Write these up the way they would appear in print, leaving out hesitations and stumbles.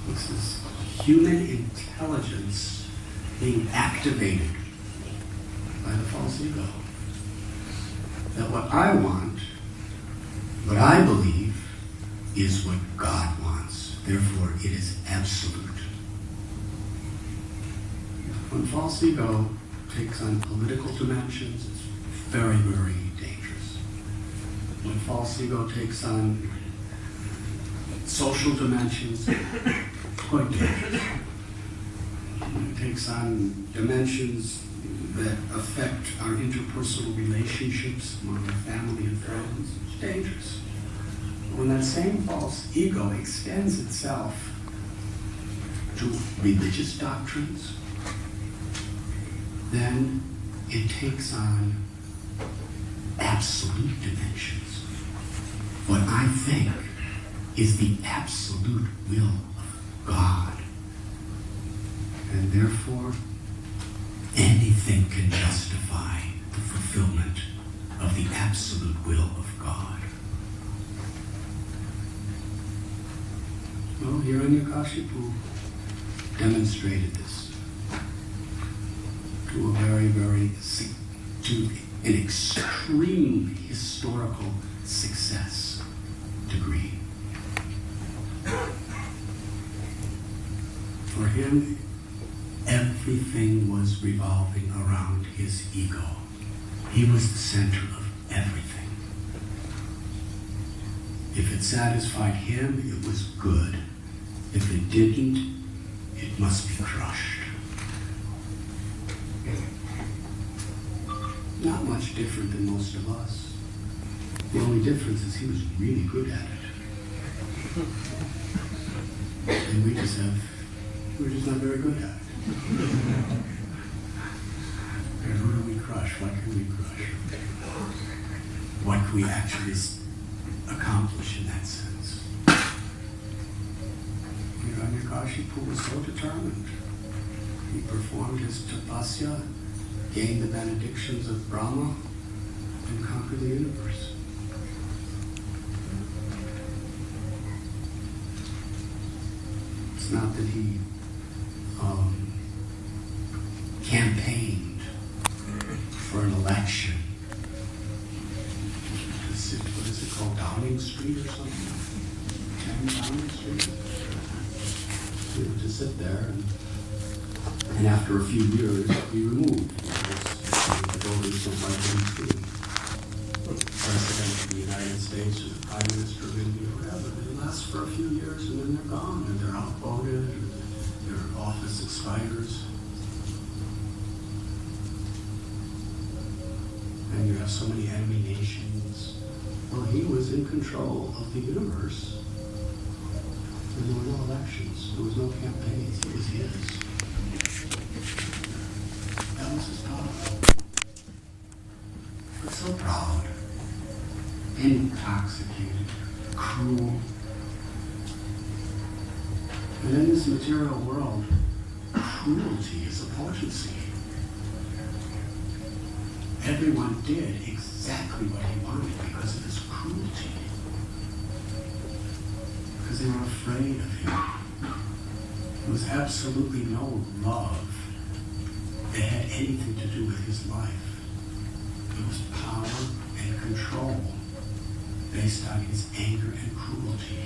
This is human intelligence being activated by the false ego. That what I want, what I believe, is what God wants. Therefore, it is absolute. When false ego takes on political dimensions, it's very, very dangerous. When false ego takes on social dimensions, it's quite dangerous. When it takes on dimensions that affect our interpersonal relationships among our family and friends, it's dangerous. When that same false ego extends itself to religious doctrines, then it takes on absolute dimensions. What I think is the absolute will of God. And therefore, anything can justify the fulfillment of the absolute will of God. Well, Hiranyakashipu demonstrated this to a to an extreme historical success degree. For him, everything was revolving around his ego. He was the center of everything. If it satisfied him, it was good. If it didn't, it must be crushed. Not much different than most of us. The only difference is he was really good at it. And we're just not very good at it. And who do we crush? What can we crush? What can we actually accomplish in that sense? Hiranyakashipu was so determined. He performed his tapasya, gained the benedictions of Brahma, and conquered the universe. It's not that he campaigned for an election to sit, what is it called, Downing Street or something? 10 Downing Street? To sit there and after a few years be removed because the voters don't like him to be President of the United States or the Prime Minister of India or whatever. They last for a few years and then they're gone and they're outvoted and their office expires. And you have so many enemy nations. Well, he was in control of the universe. And there were no elections. There was no campaigns. It was his. That was his power. But so proud, intoxicated, cruel. And in this material world, cruelty is a potency. Everyone did exactly what he wanted because of his cruelty. Because they were afraid of him. There was absolutely no love that had anything to do with his life. It was power and control based on his anger and cruelty.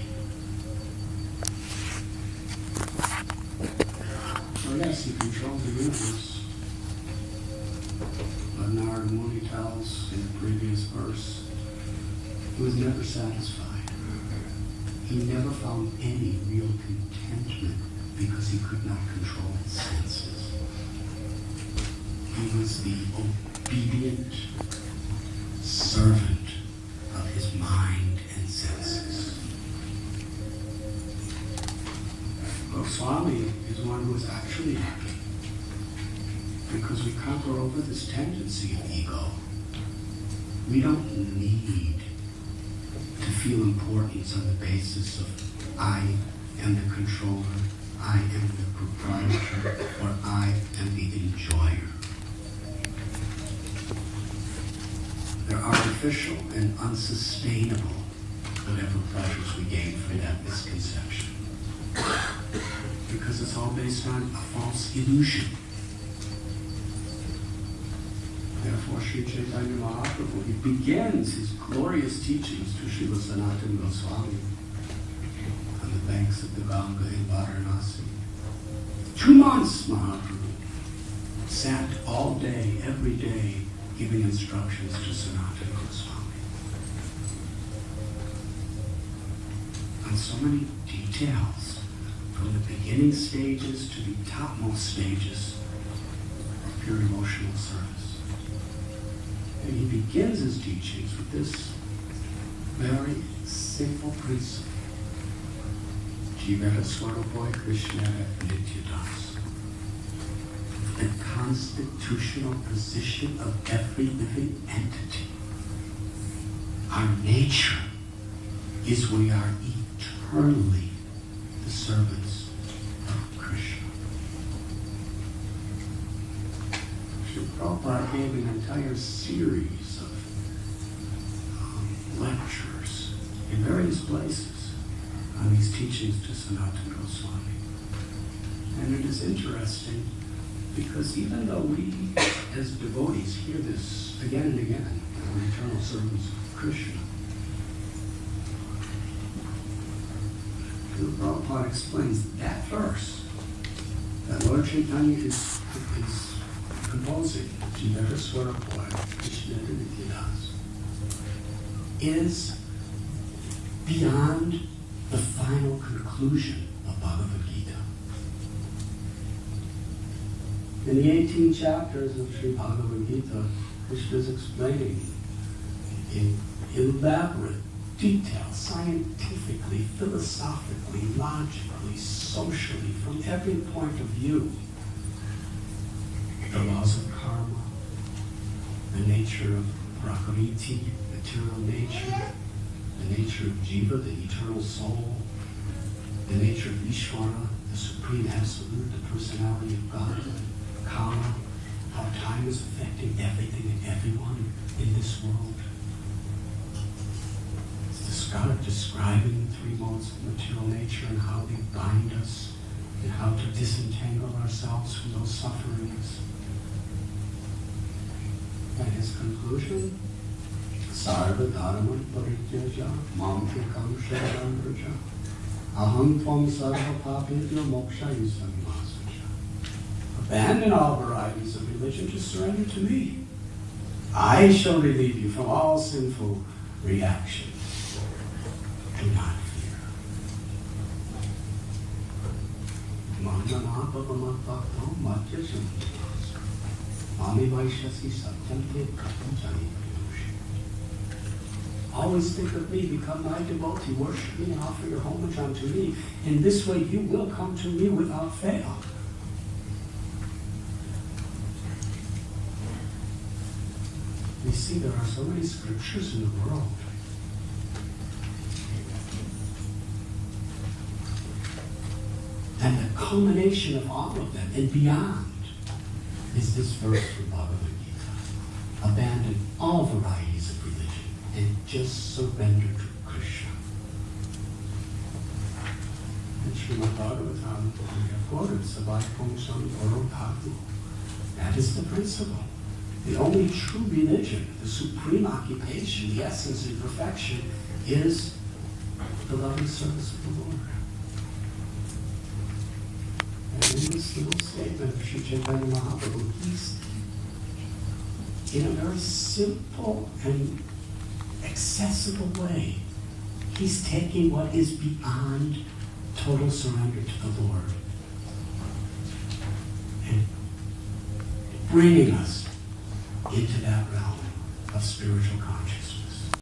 So yes, he controlled the universe. But Narada Muni tells in the previous verse, he was never satisfied. He never found any real contentment because he could not control his senses. He was the obedient servant of his mind and senses. Goswami is one who is actually happy because we conquer over this tendency of ego. We don't need to feel importance on the basis of I am the controller, I am the proprietor, or I am the enjoyer. They're artificial and unsustainable, whatever pleasures we gain from that misconception. all based on a false illusion. Therefore, Sri Chaitanya Mahaprabhu, he begins his glorious teachings to Srila Sanatana Goswami on the banks of the Ganga in Varanasi. 2 months, Mahaprabhu sat all day, every day, giving instructions to Sanatana Goswami. On so many details, from the beginning stages to the topmost stages of pure emotional service. And he begins his teachings with this very simple principle. Jivara Swarupoi Krishnara Nityadas. The constitutional position of every living entity. Our nature is we are eternally the servants of Krishna. Prabhupada gave an entire series of lectures in various places on these teachings to Sanatana Goswami. And it is interesting because even though we as devotees hear this again and again, we're eternal servants of Krishna, Prabhupada explains that verse that Lord Chaitanya is composing, Jivara Swarupoi Krishnara Nityadas, is beyond the final conclusion of Bhagavad Gita. In the 18 chapters of Sri Bhagavad Gita, Krishna is explaining in elaborate detail, scientifically, philosophically, logically, socially, from every point of view, the laws of karma, the nature of prakriti, material nature, the nature of jiva, the eternal soul, the nature of Ishvara, the supreme absolute, the personality of God, karma, how time is affecting everything and everyone in this world. It's describing the 3 modes of material nature and how they bind us and how to disentangle ourselves from those sufferings. And his conclusion, Sarva Dharma Parityaja Mam Ekam Sharanam Vraja Aham Tvam Sarva Papitya Moksha Yusamimasaja. Abandon all varieties of religion, just surrender to me. I shall relieve you from all sinful reactions. Do not fear. Manana Bhagavato Madhya Samhitas. Mami Vaishasi Satyam Te Prapanjani Piyushi. Always think of me, become my devotee, worship me, and offer your homage unto me. In this way you will come to me without fail. We see there are so many scriptures in the world. And the culmination of all of them and beyond is this verse from Bhagavad Gita. Abandon all varieties of religion and just surrender to Krishna. And Srimad Bhagavatam, we have quoted, Savai Pungsam Goro Bhakti. That is the principle. The only true religion, the supreme occupation, the essence and perfection is the loving service of the Lord. And in this little statement of Sri Chaitanya Mahaprabhu, he's, in a very simple and accessible way, he's taking what is beyond total surrender to the Lord and bringing us into that realm of spiritual consciousness.